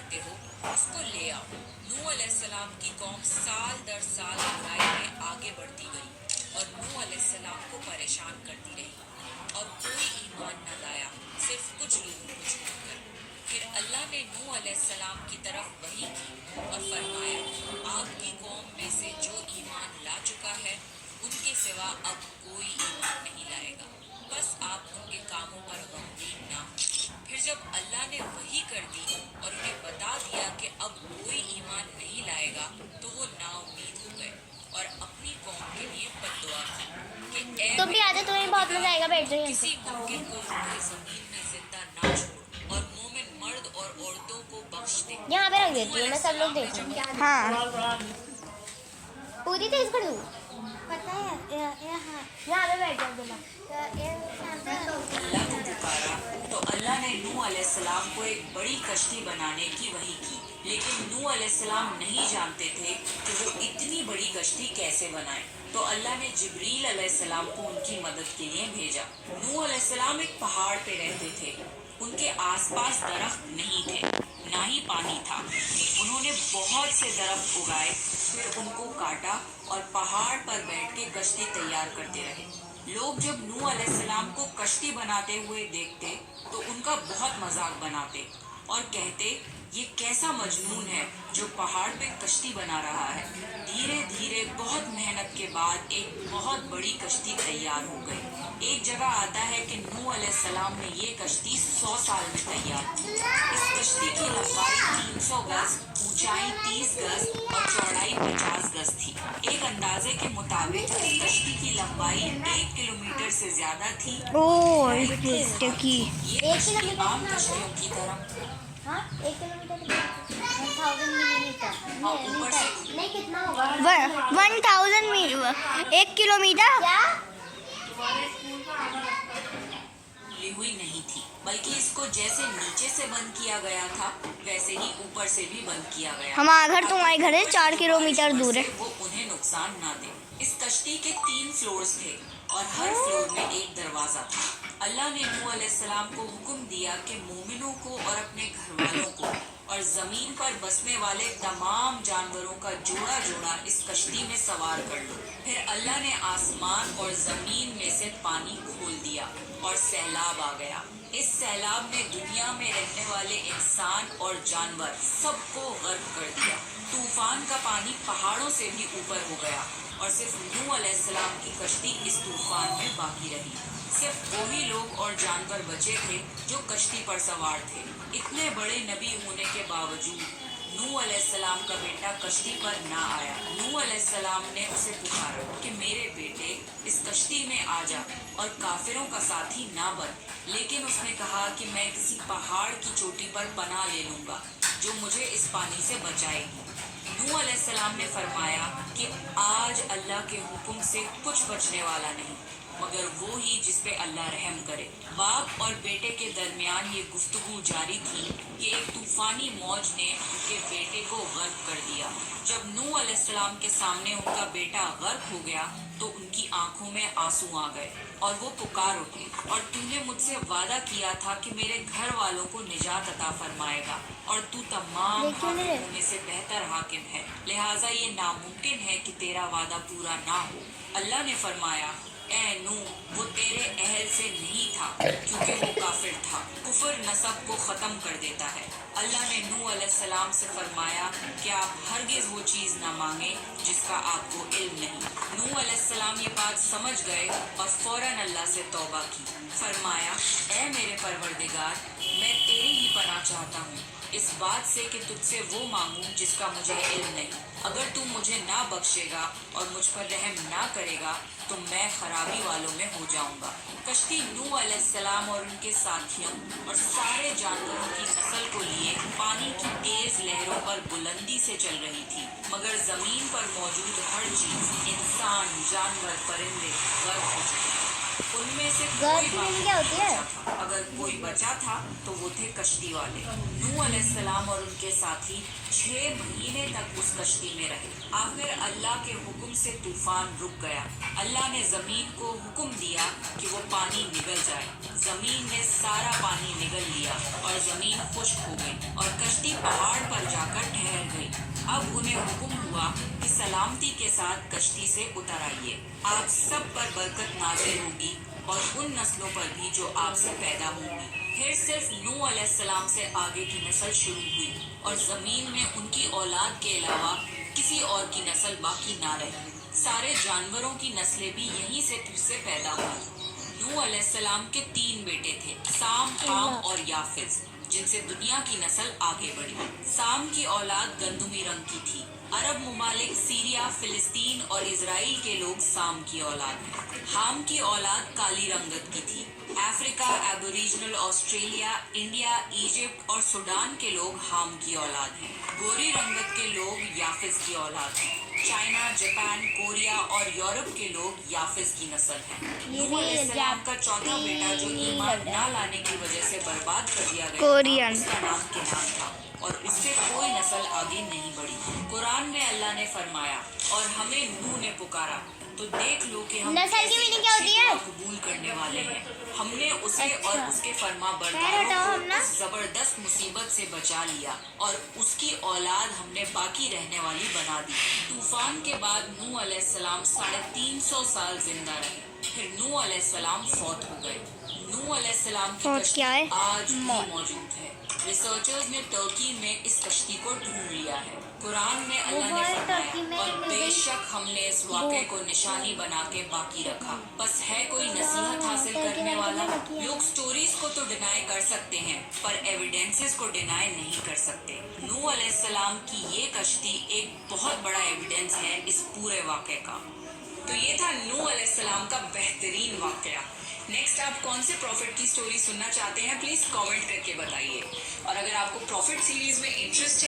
करते हो उसको ले आओ। नूह अलैहिस्सलाम की कौम साल दर साल बुराई में आगे बढ़ती गई और नूह अलैहिस्सलाम को परेशान करती रही और कोई ईमान न लाया, सिर्फ कुछ लोगों को छोड़कर। फिर अल्लाह ने नूह अलैहिस्सलाम की तरफ वही की और फरमाया, आपकी कौम में से जो ईमान ला चुका है उनके सिवा अब कोई ईमान नहीं लाएगा, बस आप उनके कामों पर गमगीन ना हो। फिर जब अल्लाह ने वही कर दी और उन्हें बता दिया कि अब कोई ईमान नहीं लाएगा, तो वो नाउम्मीद हो गए और अपनी कौम के लिए बद्दुआ की कि ऐ तुम भी आ जाओ, तुम्हें बहुत मजा आएगा, बैठ जाओ। किसी मुमकिन को रुके जमीन में जिंदा ना छोड़ और मोमिन मर्द और औरतों को बख्श दे। यहाँ पे रख देती हूँ मैं, सब लोग देखेंगे। हाँ पूरी तेज कर दूँ, पता है यहाँ पे बैठ जाओ बोला। अल्लाह को पुकारा तो अल्लाह ने नूह अलैहिस्सलाम को एक बड़ी कश्ती बनाने की वही की, लेकिन नूह अलैहिस्सलाम नहीं जानते थे कि वो इतनी बड़ी कश्ती कैसे बनाए। तो अल्लाह ने जिब्रील अलैहिस्सलाम को उनकी मदद के लिए भेजा। नूह अलैहिस्सलाम एक पहाड़ पे रहते थे, उनके आसपास दरख्त नहीं थे, ना ही पानी था। उन्होंने बहुत से दरख्त उगाए, फिर उनको काटा और पहाड़ पर बैठ के कश्ती तैयार करते रहे। लोग जब नूह अलैहिस्सलाम को कश्ती बनाते हुए देखते तो उनका बहुत मजाक बनाते और कहते, ये कैसा मजनून है जो पहाड़ पे कश्ती बना रहा है। धीरे धीरे बहुत मेहनत के बाद एक बहुत बड़ी कश्ती तैयार हो गई। एक जगह आता है कि नूह अलैहिस्सलाम ने ये कश्ती 100 साल में तैयार की। इस कश्ती की लंबाई 300 गज, ऊंचाई 30 गज और चौड़ाई 50 गज थी। एक अंदाजे के मुताबिक कश्ती की लंबाई 1 किलोमीटर से ज्यादा थी। ये कश्ती आम कश्तियों की तरह हाँ 1 किलोमीटर 1000 मिलीमीटर नहीं, कितना होगा 1000 मीटर 1 किलोमीटर। क्या? खुली हुई नहीं थी, बल्कि इसको जैसे नीचे से बंद किया गया था वैसे ही ऊपर से भी बंद किया गया। हमारा घर तुम्हारे घर से 4 किलोमीटर दूर है। वो उन्हें नुकसान ना दे। इस कश्ती के 3 फ्लोर्स थे और हर फ्लोर में एक दरवाजा था। अल्लाह ने नूह अलैहिस्सलाम को हुक्म दिया कि मोमिनों को और अपने घर वालों को और जमीन पर बसने वाले तमाम जानवरों का जोड़ा जोड़ा इस कश्ती में सवार कर लो। फिर अल्लाह ने आसमान और जमीन में से पानी खोल दिया और सैलाब आ गया। इस सैलाब ने दुनिया में रहने वाले इंसान और जानवर सबको गर्क कर दिया। तूफान का पानी पहाड़ों से भी ऊपर हो गया और सिर्फ नूह अलैहिस्सलाम की कश्ती इस तूफान में बाकी रही। सिर्फ वही लोग और जानवर बचे थे जो कश्ती पर सवार थे। इतने बड़े नबी होने के बावजूद नूह अलैहिस्सलाम का बेटा कश्ती पर ना आया। नूह अलैहिस्सलाम ने उसे पुकारा कि मेरे बेटे इस कश्ती में आ जा और काफिरों का साथी ना बन, लेकिन उसने कहा कि मैं किसी पहाड़ की चोटी पर पनाह ले लूंगा जो मुझे इस पानी से बचाएगी। नूह अलैहिस्सलाम ने फरमाया कि आज अल्लाह के हुक्म से कुछ बचने वाला नहीं मगर वो ही जिस पे अल्लाह रहम करे। बाप और बेटे के दरमियान ये गुफ्तगू जारी थी कि एक तूफानी मौज ने उनके बेटे को गर्क कर दिया। जब नूह अलैहिस्सलाम के सामने उनका बेटा गर्क हो गया तो उनकी आंखों में आंसू आ गए और वो पुकार उठे, और तूने मुझसे वादा किया था कि मेरे घर वालों को निजात अता फरमाएगा और तू तमाम हाकिमों में से बेहतर हाकिम है, लिहाजा ये नामुमकिन है कि तेरा वादा पूरा ना हो। अल्लाह ने फरमाया, ए नूह, वो तेरे अहल से नहीं था क्योंकि वो काफिर था। कुफर नसब को खत्म कर देता है। अल्लाह ने नूह अलैहिस्सलाम से फरमाया कि आप हरगिज वो चीज ना मांगे जिसका आपको इल्म नहीं। नूह अलैहिस्सलाम ये बात समझ गए और फौरन अल्लाह से तौबा की। फरमाया, ए मेरे परवरदिगार, मैं तेरी ही पनाह चाहता हूँ इस बात से कि तुझसे वो मांगूं जिसका मुझे इल्म नहीं। अगर तू मुझे ना बख्शेगा और मुझ पर रहम ना करेगा तो मैं खराबी वालों में हो जाऊंगा। कश्ती नूह अलैहिस्सलाम और उनके साथियों और सारे जानवरों की नस्ल को लिए पानी की तेज लहरों पर बुलंदी से चल रही थी, मगर जमीन पर मौजूद हर चीज, इंसान, जानवर, परिंदे गर्क हो चुके थे। उनमें से गर्ल्स कोई में क्या होती है? बचा था। अगर कोई बचा था तो वो थे कश्ती वाले। नूह अलैहिस्सलाम और उनके साथी 6 महीने तक उस कश्ती में रहे। आखिर अल्लाह के हुक्म से तूफान रुक गया। अल्लाह ने जमीन को हुक्म दिया कि वो पानी निगल जाए। जमीन ने सारा पानी निगल लिया और जमीन खुश्क हो गई और कश्ती पहाड़ पर जाकर ठहर गई। अब उन्हें हुक्म हुआ कि सलामती के साथ कश्ती से उतर आइए। आप सब पर बरकत नाज़िल होगी और उन नस्लों पर भी जो आपसे पैदा होंगी। फिर सिर्फ नूह अलैहिस्सलाम से आगे की नस्ल शुरू हुई और जमीन में उनकी औलाद के अलावा किसी और की नस्ल बाकी ना रही। सारे जानवरों की नस्लें भी यहीं से फिर से पैदा हुई। नूह अलैहिस्सलाम के 3 बेटे थे, साम, हाम और याफिज, जिनसे दुनिया की नस्ल आगे बढ़ी। साम की औलाद गंदुमी रंग की थी। अरब मुमालिक सीरिया, फिलिस्तीन और इजराइल के लोग साम की औलाद हैं। हाम की औलाद काली रंगत की थी। Africa, aboriginal Australia, India, Egypt और सूडान के लोग हाम की औलाद हैं। गोरी रंगत के लोग याफिज की औलाद हैं। चाइना, जापान, कोरिया और यूरोप के लोग याफिज की नस्ल हैं। नूह अलैहिस्सलाम का चौथा बेटा जो ईमान ना लाने की वजह से बर्बाद कर दिया गया कोरियन। उसका नाम किनान था और उससे कोई नस्ल आगे नहीं बढ़ी। कुरान में अल्लाह ने फरमाया, और हमें नूह ने पुकारा तो देख लो कि हम नस्ल की कैसे मीनिंग क्या होती है? अच्छे को कबूल करने वाले हैं। हमने उसे अच्छा। और उसके फरमा खैर बरदारों हटाओ को हम ना। उस जबरदस्त मुसीबत से बचा लिया और उसकी औलाद हमने बाकी रहने वाली बना दी। तूफान के बाद नूह अलैहिस्सलाम 350 साल जिंदा रहे। फिर नूह अलैहिस्सलाम फौत हो गए। नूह अलैहिस्सलाम की फौत कश्ती क्या है? आज भी मौजूद है। रिसर्चर्स ने तुर्की में इस कश्ती को ढूंढ लिया है। कुरान में अल्लाह ने बहुत तुर्की फरमाया, में और मिल गई। बेशक हमने इस वाक़े को निशानी बना के बाकी रखा। बस है कोई नसीहत हासिल तुर्की करने में वाला। रखी है। लोग स्टोरीज को तो डिनाई कर सकते हैं पर एविडेंसेस को डिनाई नहीं कर सकते। नूह अलैहिस्सलाम की ये कश्ती एक बहुत बड़ा एविडेंस है इस पूरे वाक़े का। तो ये था नूह अलैहिस्सलाम का बेहतरीन वाक़या। नेक्स्ट आप कौन से प्रॉफिट की स्टोरी सुनना चाहते हैं प्लीज कमेंट करके बताइए। और अगर आपको प्रॉफिट सीरीज में इंटरेस्ट